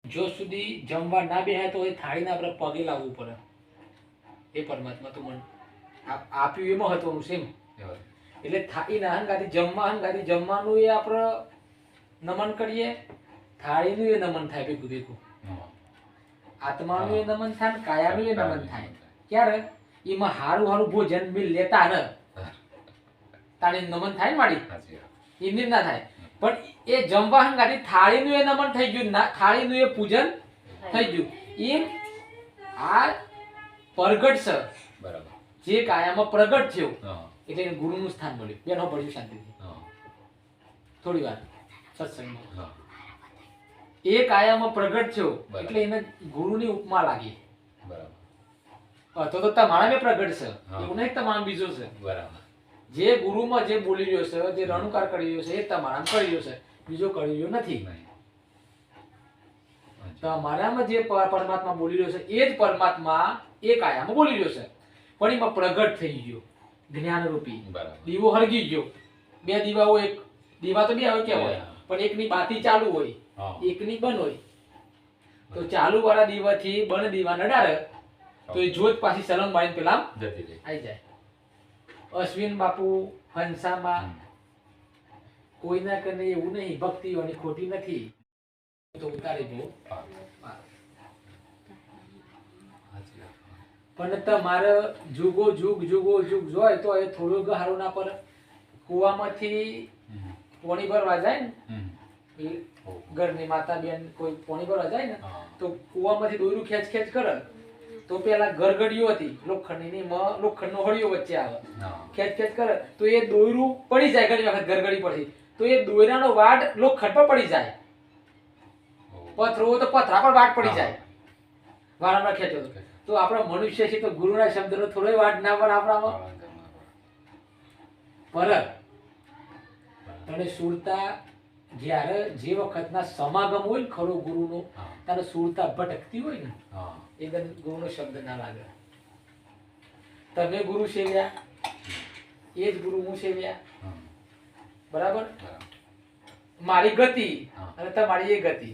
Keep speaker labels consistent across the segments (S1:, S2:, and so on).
S1: જો સુધી જમવા ના બેહાય તો એ થાળીના આપણે પગે લાવવું પડે. એ પરમાત્મા તો મને આપ્યું એમાં મહત્વનું છે એમ. એટલે થાળીના હંગાથી જમવાનું એ આપણે નમન કરીએ, થાળીનું એ નમન થાય ભેગું ભેગું. આત્માનું એ નમન થાય ને કાયાનું એ નમન થાય. ક્યારે એમાં હારું ભોજન મિલ લેતા ને તાળી નમન થાય ને માડી એમની ના થાય. પણ એ જમવા હંગાથી થાળીનું એ નમન થઈ ગયું, થાળીનું એ પૂજન થઈ ગયું. એમ આ પ્રગટ છે બરાબર, જે કાયામાં પ્રગટ થયો એટલે ગુરુનું સ્થાન મળ્યું. બેનો પડ્યું શાંતિથી થોડી વાર સત્સંગમાં. એ કાયામાં પ્રગટ થયો એટલે એને ગુરુની ઉપમા લાગી. બરાબર. તો તમારા મેં પ્રગટ છે એવું નહીં, તમામ બીજો છે. બરાબર. જે ગુરુમાં જે બોલી રહ્યો છે, જે રણુકાર કરી રહ્યો છે, એ તમારામાં કરી રહ્યો છે, બીજો કરી રહ્યો નથી. તમારામાં જે પરમાત્મા બોલી રહ્યો છે એ જ પરમાત્મા એ કાયામાં બોલી રહ્યો છે, પણ એમાં પ્રગટ થઈ ગયો જ્ઞાન રૂપી દીવો હળગી ગયો. બે દીવાઓ, એક દીવા તો બે હોય કે હોય, પણ એકની બાતી ચાલુ હોય, એકની બંધ હોય. તો ચાલુ વાળા દીવાથી બંધ દીવા નડારે તો એ જ્યોત પાછી સલંગ મારીને પેલા આવી જાય. અશ્વિન બાપુ હંસામાં કોઈના કને એવું નહીં, ભક્તિઓની ખોટી નથી. તો ઉતારી દો. પણ તમારે જુગો જુગ જોય તો એ થોડું હારું ના પર કુવામાંથી પોણી ભરવા જાય ને, ઘરની માતા બેન કોઈ પોણી ભરવા જાય ને તો કુવામાંથી દોરું ખેંચ કરે તો પેલા ગરગડીઓ હતી લોખંડની, લોખંડનો હળિયો વચ્ચે આવે, ખેંચ કરે તો એ દોરું પડી જાય. ઘણી વખત ગરગડી પડતી તો એ દોરાનો વાડ લોખંડ પર પડી જાય. પથરો તો પથરા પર વાડ પડી જાય, વાળામાં ખેંચો તો આપણા મનુષ્ય છે તો ગુરુના શબ્દનો થોડો વાડ ના પણ આપણામાં પરત. અને સુરતા જ્યારે જે વખતના સમાગમ હોય ને ખરો ગુરુનો, ત્યારે સુરતા ભટકતી હોય ને એકદમ ગુરુનો શબ્દ ના લાગે. તમે ગુરુ સેવ્યા, એ જ ગુરુ હું સેવ્યા. બરાબર. મારી ગતિ અને તમારી એ ગતિ.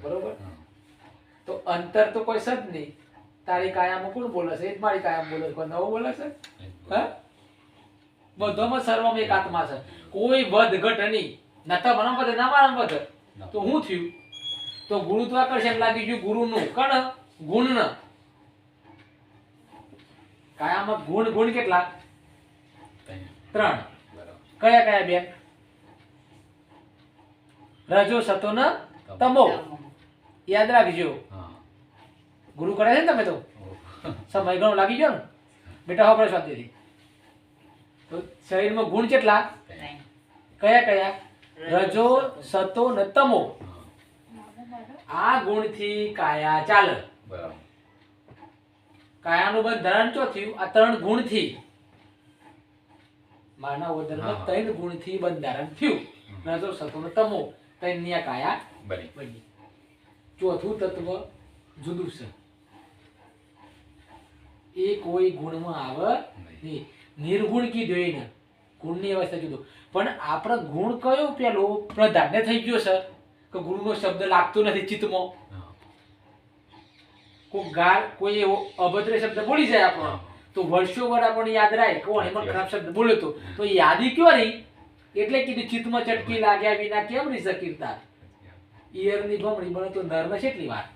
S1: બરોબર. તો અંતર તો કોઈ સદ નહીં. તારી કાયામાં કોણ બોલે છે? એ જ મારી કાયામાં બોલે છે. કોઈ નવો બોલે છે? હા, બધામાં સર્વમાં એક આત્મા છે. કોઈ વધ ઘટ નહીં. નતા મને વધે ના મારા વધે તો હું થયું? તો ગુરુત્વાકર્ષણ લાગી ગયું ગુરુનું કણ ગુણ. કાયામાં ગુણ કેટલા? 3. કયા બેન? રજો સતો ને તમો. યાદ રાખજો. ગુરુ કરે છે ને તમે તો સમય ઘણો લાગી ગયો ને બેટા. હવે શાંતિથી. તો શરીરમાં ગુણ કેટલા? કયા? રજો સતો ને તમો. આ ગુણથી કાયા ચાલે. બરાબર. કાયાનું બંધારણ ચો થયું? આ 3 ગુણથી. માનવ ઉદરમાં 3 ગુણથી બંધારણ થયું. રજો સતો ને તમો 3 ની આ કાયા બની. ચોથું તત્વ જુદું છે, એ કોઈ ગુણમાં આવે નહીં. નિર્ગુણ કીધું એને, ગુણની અવસ્થા કીધું. પણ આપણો ગુણ કયો પેલો પ્રધાન્ય થઈ ગયો છે કે ગુરુનો શબ્દ લાગતો નથી ચિત્તમાં. કોઈ એવો અભદ્ર શબ્દ બોલી જાય આપણો તો વર્ષો વાર આપણને યાદ રહે. કોણ એમાં ખરાબ શબ્દ બોલ્યો તો યાદી કયો નહીં, એટલે કીધું ચિત્તમાં ચટકી લાગ્યા વિના કેમ રહી શકીતા. ઈયરની ભમણી બને તો નરને કેટલી વાર.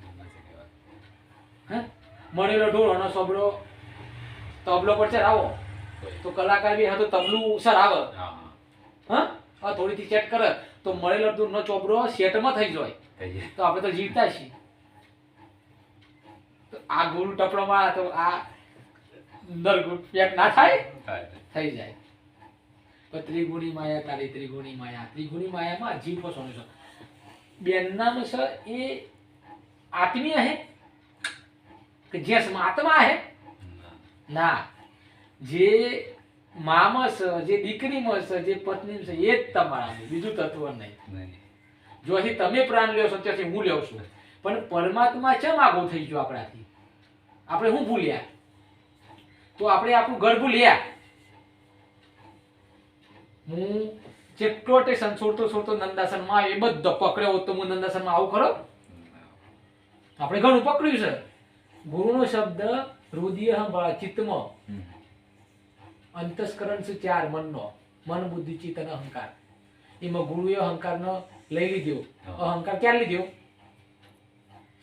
S1: મળેલો ઢોળનો સોબડો તબલો પર ચડાવો તો કલાકાર બી હા તો તબલું સર આવે. હા, થોડીથી સેટ કરે તો મળેલો ઢોળનો ચોપડો સેટમાં થઈ જાય તો આપણે તો જીવતા છીએ. તો આ ગુરુ ટપલોમાં તો આ નરગુણ પેક ના થાય? થઈ જાય. ત્રિગુણી માયા તારી ત્રિગુણી માયા. ત્રિગુણી માયામાં જીવ ફસવાનો છે. બેનનામ છે એ આત્મીય હે કે જે આત્મા હે? ના, જે મામાં છે, જે દીકરીમાં છે, જે પત્ની છે, એ જ તમારા, બીજું તત્વ નહીં. જો અહીં તમે પ્રાણ લ્યો છો ત્યાંથી હું લેવ છું, પણ પરમાત્મા કેમ આગો થઈ ગયો આપણાથી? આપણે શું ભૂલ્યા? તો આપણે આપણું ઘર ભૂલ્યા. હું જેટલો તે છોડતો નંદાસનમાં આવ્યો એ બધો પકડ્યો હોત તો હું નંદાસનમાં આવું ખરો? આપણે ઘણું પકડ્યું છે. ગુરુનો શબ્દ હૃદય સંભાળા ચિત્તમાં, અંતસ્કરણ છે 4 મનનો, મન બુદ્ધિ ચિત્ત અને અહંકાર. એમાં ગુરુએ અહંકારનો લઈ લીધો. અહંકાર ક્યાં લીધો?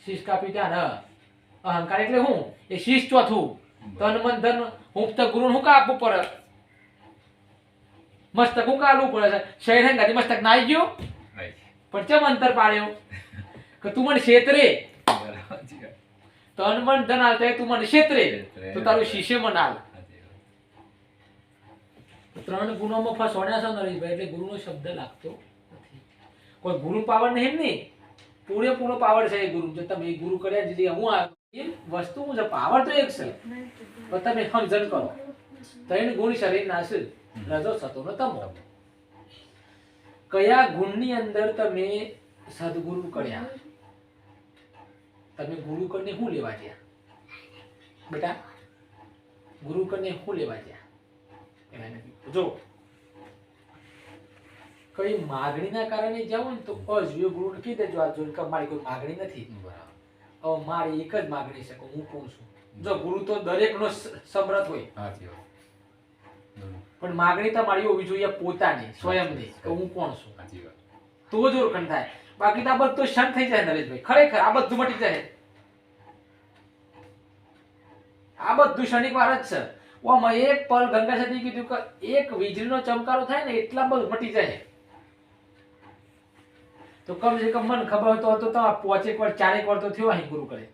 S1: શીશ કાપી ત્યાં ને. અહંકાર એટલે હું? એ શીશ ચોથું. તન મન ધન હું તો ગુરુ હું કા આપવું પડે? મસ્તક હું કાલું પડે છે? શરીર હંગાથી મસ્તક નાઈ ગયો પણ ચમ અંતર પાડ્યો કે તું મને ક્ષેત્રે તન મન ધન હાલતા તું મને ક્ષેત્રે તો તારું શિષ્ય મને હાલ. 3 ગુણોમાં ફસવાના છો નરેશભાઈ, એટલે ગુરુનો શબ્દ લાગતો નથી. કોઈ ગુરુ પાવર નહીં નહીં, પૂરેપૂરો પાવર છે એ ગુરુ. જો તમે એ ગુરુ કર્યા દીધી હું આ એ વસ્તુ હું છે, પાવર તો એક છે પણ તમે સમજણ કરો. 3 ગુણ શરીર ના છે, રજો સતો ને તમો. કયા ગુણની અંદર તમે સદગુરુ કર્યા? તમે ગુરુ કરીને શું લેવા ગયા બેટા? ગુરુ કરીને શું લેવા ગયા? જો કઈ માગણીના કારણે જાવ ને તો અજ્યો ગુરુ કહી દેજો આ જોઈને કે મારી કોઈ માગણી નથી. હવે મારી એક જ માગણી છે કે હું કોણ છું. જો ગુરુ તો દરેકનો સમર્થ હોય, પણ માગણી તમારી હોવી જોઈએ પોતાની સ્વયંની કે હું કોણ છું. તો જ ઓળખાણ થાય. બાકી તો આ બધું શાંત થઈ જાય નરેશભાઈ. ખરેખર આ બધું મટી જાય. આ બધું ક્ષણિક વાર જ છે. ઓમાં એક પલ ગંગા સતી કીધું કે એક વીજળીનો ચમકારો થાય ને એટલા બધું મટી જાય. તો કમ સે કમ મને ખબર તો તો 5 વાર 4 વાર તો થયો અહીં ગુરુ કરે.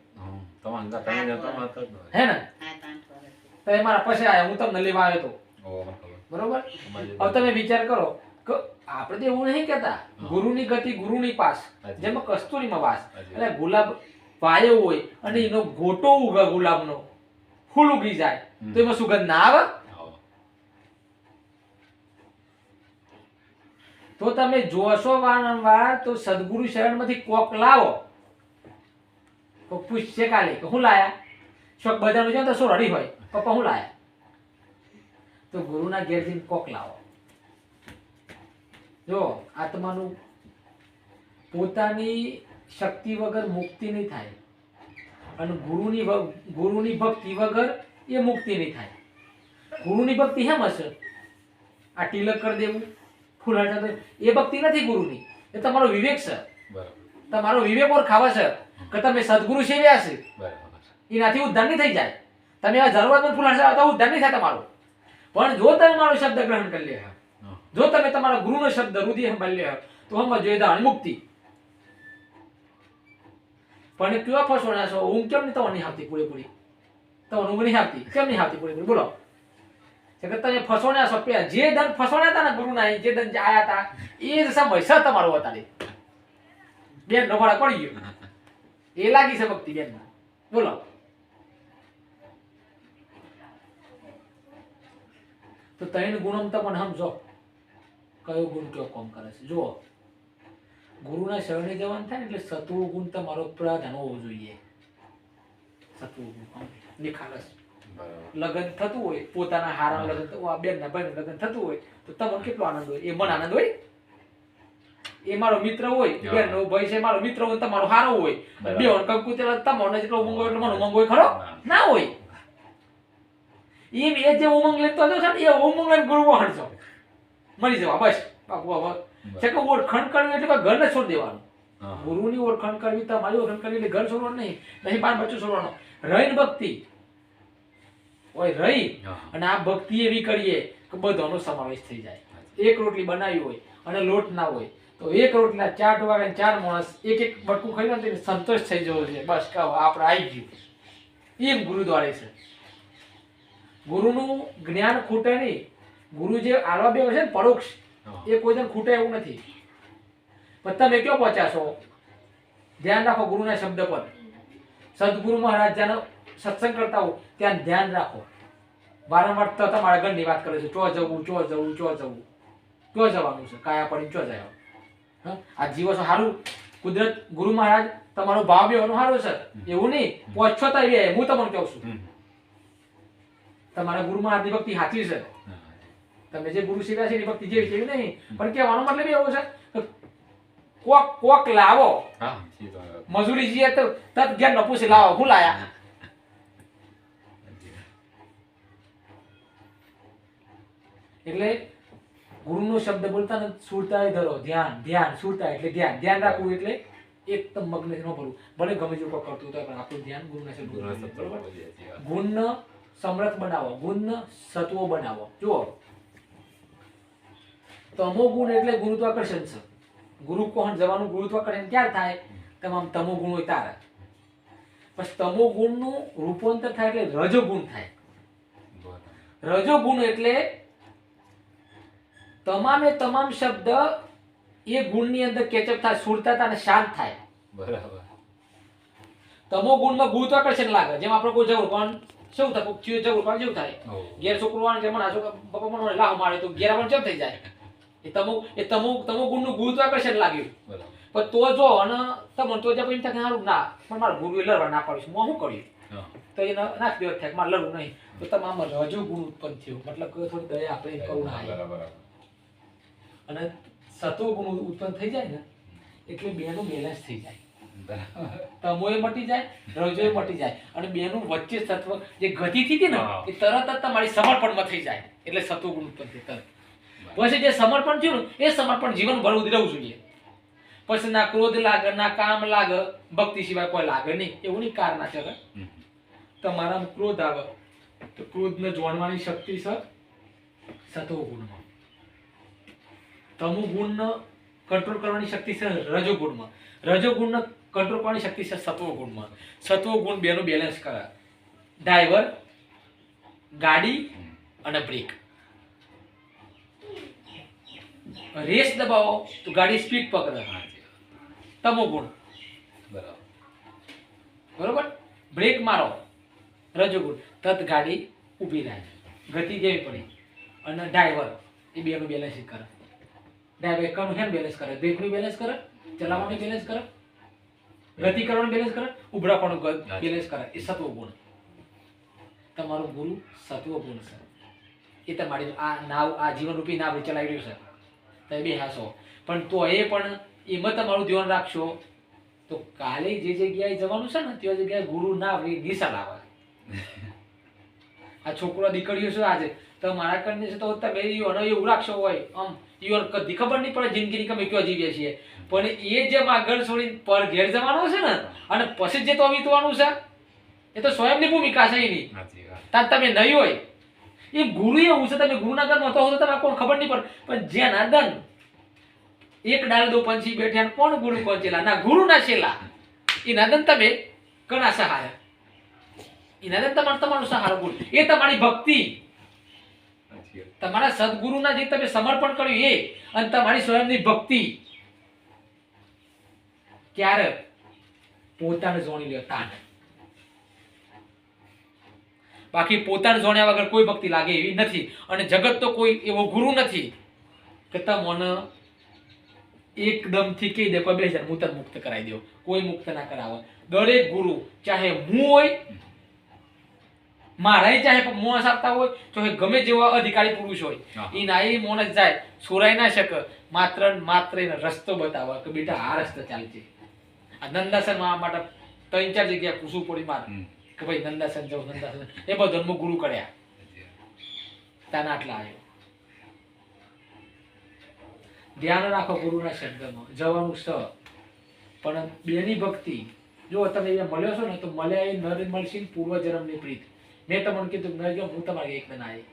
S1: હે ને? તો એ મારા પછી આયા, હું તમને લેવા આવ્યો તો. બરોબર? હવે તમે વિચાર કરો કે આપણે તો એવું નહીં કહેતા ગુરુની ગતિ ગુરુની પાસ, જેમાં કસ્તુરીમાં વાસ. એટલે ગુલાબ પાયો હોય અને એનો ગોટો ઉગે, ગુલાબનો ફૂલ ઉગી જાય તો એમાં સુગંધ ના આવે? તો તમે જોશો વારંવાર તો સદગુરુ શરણમાંથી કોક લાવો. કોક પૂછશે કાલે કે હું લાયા? શોક બજારનું છે તો શું રડી હોય, પપ્પા હું લાયા? તો ગુરુના ઘેરથી કોક લાવો. જો આત્માનું પોતાની શક્તિ વગર મુક્તિ નહીં થાય, અને ગુરુની ભક્તિ વગર એ મુક્તિ નહીં થાય. ગુરુની ભક્તિ હેમ હશે? આ તિલક કરી દેવું, ફૂલ હટાતો, એ ભક્તિ નથી ગુરુની. એ તમારો વિવેક છે. તમારો વિવેક ઓર ખાવા છે કે તમે સદગુરુ સેવ્યા છે, એનાથી ઉદ્ધાર નહીં થઈ જાય. તમે આ જરૂરતમાં ફૂલ હટાવો તો ઉદ્ધાર નહીં થાય તમારો. પણ જો તમે મારો શબ્દ ગ્રહણ કરી લે, જો તમે તમારા ગુરુનો શબ્દ હૃદય સંભાળી લે, તો હમ જોઈએ દાણ મુક્તિ. પણ કેવા ફસવાના છો? ઊંઘ કેમ નહીં તમારે નહીં આવતી પૂરેપૂરી? તમને ઊંઘ નહીં આવતી કેમ નહીં આવતી પૂરેપૂરી? બોલો. તમે ફસવાના છો. જે ધન ફસવાના હતા ને ગુરુના, જે ધન આયા હતા એ જ સમય છે તમારો અત્યારે. બેન નો ભાડા પડી ગયો એ લાગી છે ભક્તિ બેન. બોલો. તો 3 ગુણમ તમને સમજો કયો ગુણ કયો કામ કરે છે. જુઓ, ગુરુના શરણે જવાનું થાય ને એટલે સત્વ ગુણ તમારો પ્રધાન હોવો જોઈએ. સત્વ ગુણ નિખાલસ. લગ્ન થતું હોય, પોતાના હારા લગ્ન થતું, બેન ના ભાઈ લગ્ન થતું હોય તો તમને કેટલો આનંદ હોય? એ મન આનંદ હોય. એ મારો મિત્ર હોય, બેન નો ભાઈ છે મારો મિત્ર હોય, તમારો હારો હોય, બે કંકુ તેલા તમારો જેટલો ઉમંગ હોય એટલો મને ઉમંગ હોય ખરો? ના હોય. એમ એ જે ઉમંગ લેતો હતો એ ઉમંગ લઈને ગુરુ વહાણશો, મરી જવા બસ. બાપુ હવે છે કે ઓળખાણ કરવી એટલે ઘર ને છોડી દેવાનું. ગુરુની ઓળખાણ કરવી, તમારી ઓળખાણ કરવી એટલે ઘર છોડવાનું નહીં બાર બચ્ચું છોડવાનો. રહીને ભક્તિ હોય, રહી અને આ ભક્તિ એવી કરીએ કે બધાનો સમાવેશ થઈ જાય. એક રોટલી બનાવી હોય અને લોટ ના હોય તો એક રોટલા 4 ટોકા 4 માણસ એક બટકું ખાઈ લે સંતોષ થઈ જવો છે. બસ કહો આપણે આવી ગયું. એમ ગુરુ દ્વારે છે. ગુરુનું જ્ઞાન ખૂટે નહીં. ગુરુ જે આલવા બે છે ને પરોક્ષ, એ કોઈ દિન ખૂટે એવું નથી. પણ તમે ક્યાં પહોંચ્યા છો? ધ્યાન રાખો ગુરુના શબ્દ પર. સદગુરુ મહારાજ જ્યાં સત્સંગ કરતા હો ત્યાં ધ્યાન રાખો. વારંવાર તો તમારા ઘરની વાત કરે છે, ચો જવું ક્યાં જવાનું છે, કાયા પડી ચો જાય. આ જીવો છો સારું, કુદરત ગુરુ મહારાજ તમારો ભાવ બેવાનું સારું છે એવું નહીં. પહોંચો તો હું તમને કહું છું તમારા ગુરુ મહારાજની ભક્તિ સાચી છે. તમે જે ગુરુ શીખ્યા છે એની ભક્તિ જેવી તેવી નહીં, પણ કહેવાનો મતલબ એવો છે કે કોક લાવો, મજૂરી જઈએ તો તત ઘેર ન પૂછે લાવો હું લાયા. એટલે ગુરુનો શબ્દ બોલતા ને સુરતા ધરો, ધ્યાન સુરતા એટલે ધ્યાન રાખવું, એટલે એકદમ મગ્ન ન ભરવું. ભલે ગમે તે કોઈ કરતું હોય પણ આપણું ધ્યાન ગુરુના શબ્દ, બરોબર. ગુણને સમૃદ્ધ બનાવો, ગુણને સત્વો બનાવો. જુઓ, તમો ગુણ એટલે ગુરુત્વાકર્ષણ છે. ગુરુ કોણ જવાનું ગુરુત્વાકર્ષણ ક્યારે થાય? તમામ તમો ગુણ હોય તારે. પછી તમો ગુણનું રૂપાંતર થાય એટલે રજો ગુણ થાય. રજો ગુણ એટલે તમામે તમામ શબ્દ એ ગુણની અંદર કેચઅપ થાય, સુરતા અને શાંત થાય.
S2: બરાબર.
S1: તમો ગુણમાં ગુરુત્વાકર્ષણ લાગે. જેમ આપણે કોઈ જવું કોણ શું થાય, કોઈ જવું કોણ જેવું થાય, ઘેર છોકરો વાળા જેમ આ છોકરા પપ્પા મને લાવ મારે તો ઘેર પણ જેમ થઈ જાય. એ તમો ગુણનું ગુરુત્વાકર્ષણ લાગ્યું. પણ તો જો અને તમને તો જબ એમ થાય સારું ના પણ મારા ગુરુએ લડવા ના પાડ્યું, હું શું કર્યું? તો એ નાખ દેવો થાય મારે લડવું નહીં. તો તમામ રજો ગુણ ઉત્પન્ન થયો, મતલબ કે થોડી દયા આપણે કરુણા અને સત્વ ગુણ ઉત્પન્ન થઈ જાય ને એટલે બેનું બેલેન્સ થઈ જાય. તમોએ મટી જાય, રજોએ મટી જાય અને બેનું વચ્ચે સત્વ જે ગતિ થઈ હતી ને એ તરત જ તમારી સમર્પણમાં થઈ જાય એટલે સત્વ ગુણ ઉત્પન્ન થાય. પછી જે સમર્પણ થયું ને એ સમર્પણ જીવન ભર ઉધી રહેવું જોઈએ. પછી ના ક્રોધ લાગે, ના કામ લાગે, ભક્તિ સિવાય કોઈ લાગે નહીં. એવું નહીં કાર ના ચલે. તમારા ક્રોધ આવે તો ક્રોધને જોડવાની શક્તિ છે સત્વ ગુણમાં. તમો ગુણને કંટ્રોલ કરવાની શક્તિ છે રજો ગુણમાં. રજો ગુણને કંટ્રોલ કરવાની શક્તિ છે સત્વ ગુણમાં. સત્વ ગુણ બેનું બેલેન્સ કરે. ડ્રાઈવર, ગાડી અને બ્રેક. રેસ દબાવો તો ગાડી સ્પીડ પકડે, તમો ગુણ. બરોબર. બ્રેક મારો, રજો ગુણ, તત ગાડી ઊભી રહે, ગતિ દેવી પડી. અને ડ્રાઈવર એ બેનું બેલેન્સ કરે. ડ્રાઈવર કનું હેન્ડ બેલેન્સ કરે, બ્રેકનું બેલેન્સ કરે, ચલાવવાનું બેલેન્સ કરે, ગતિ કરવાનું બેલેન્સ કરે, ઉભરા પણ બેલેન્સ કરે. એ સત્વ ગુણ. તમારો ગુરુ સત્વ ગુણ છે. એ તમારી આ જીવન રૂપી નાવ ચલાવી રહ્યું છે. તમે બે હાસો પણ તો એ પણ એમાં તમારું ધ્યાન રાખશો તો કાલે જે જગ્યાએ જવાનું છે ને તે જગ્યાએ ગુરુ ના નિશાન આવે. આ છોકરો દીકરીઓ છે આજે તો મારા કરીને છે તો તમે એવું રાખશો હોય આમ ઈવન કદી ખબર નહીં પડે જિંદગીની કમે ક્યાં જીવીએ છીએ, પણ એ જેમ આગળ છોડી પર ઘેર જવાનો છે ને અને પછી જે તો વીતવાનું છે એ તો સ્વયંની ભૂમિકા છે એની. તમે નહીં હોય એ ગુરુ એવું છે, તમે ગુરુના ઘરમાં તો તમે કોણ ખબર નહીં પડે, પણ જેના દન એક ડાળ દો પંછી બેઠ્યા કોણ ગુરુ કોણ ચેલા ના ગુરુ ના ચેલા એ નાદન તમે કણા સહાય એ નાદન તમારું સહારો ગુરુ એ તમારી ભક્તિ તમારા સદગુરુના જે તમે સમર્પણ કર્યું એ અને તમારી સ્વયંની ભક્તિ ક્યારે પોતાને જોણી લ્યો તાને. બાકી પોતાને જોણ્યા વગર કોઈ ભક્તિ લાગે એવી નથી. અને જગત તો કોઈ એવો ગુરુ નથી કે તમને એકદમ થી કહી દે કોઈ 2000 હું તને મુક્ત કરાવી દો. કોઈ મુક્ત ના કરાવે. દરેક ગુરુ ચાહે હું હોય મારા ચાહે મોણસ આપતા હોય ચાહે ગમે જેવા અધિકારી પુરુષ હોય એ નાઈ મોણસ જાય છોરાઈ ના શકે, માત્ર એને રસ્તો બતાવે કે બેટા આ રસ્તો ચાલશે. આ નંદાસન માટે 3-4 જગ્યા પૂછવું પડી મારે કે ભાઈ નંદાસન જાઉં નંદાસન એ બધો હું ગુરુ કર્યા તાના આટલા આવ્યો. ધ્યાન રાખો ગુરુના શબ્દમાં જવાનું છે પણ બેની ભક્તિ જો તમે અહીંયા મળ્યો છો ને તો મળ્યા એ નર મળશે પૂર્વ જન્મની પ્રીત. મેં તમને કીધું ન જો હું તમારી એક ના આવી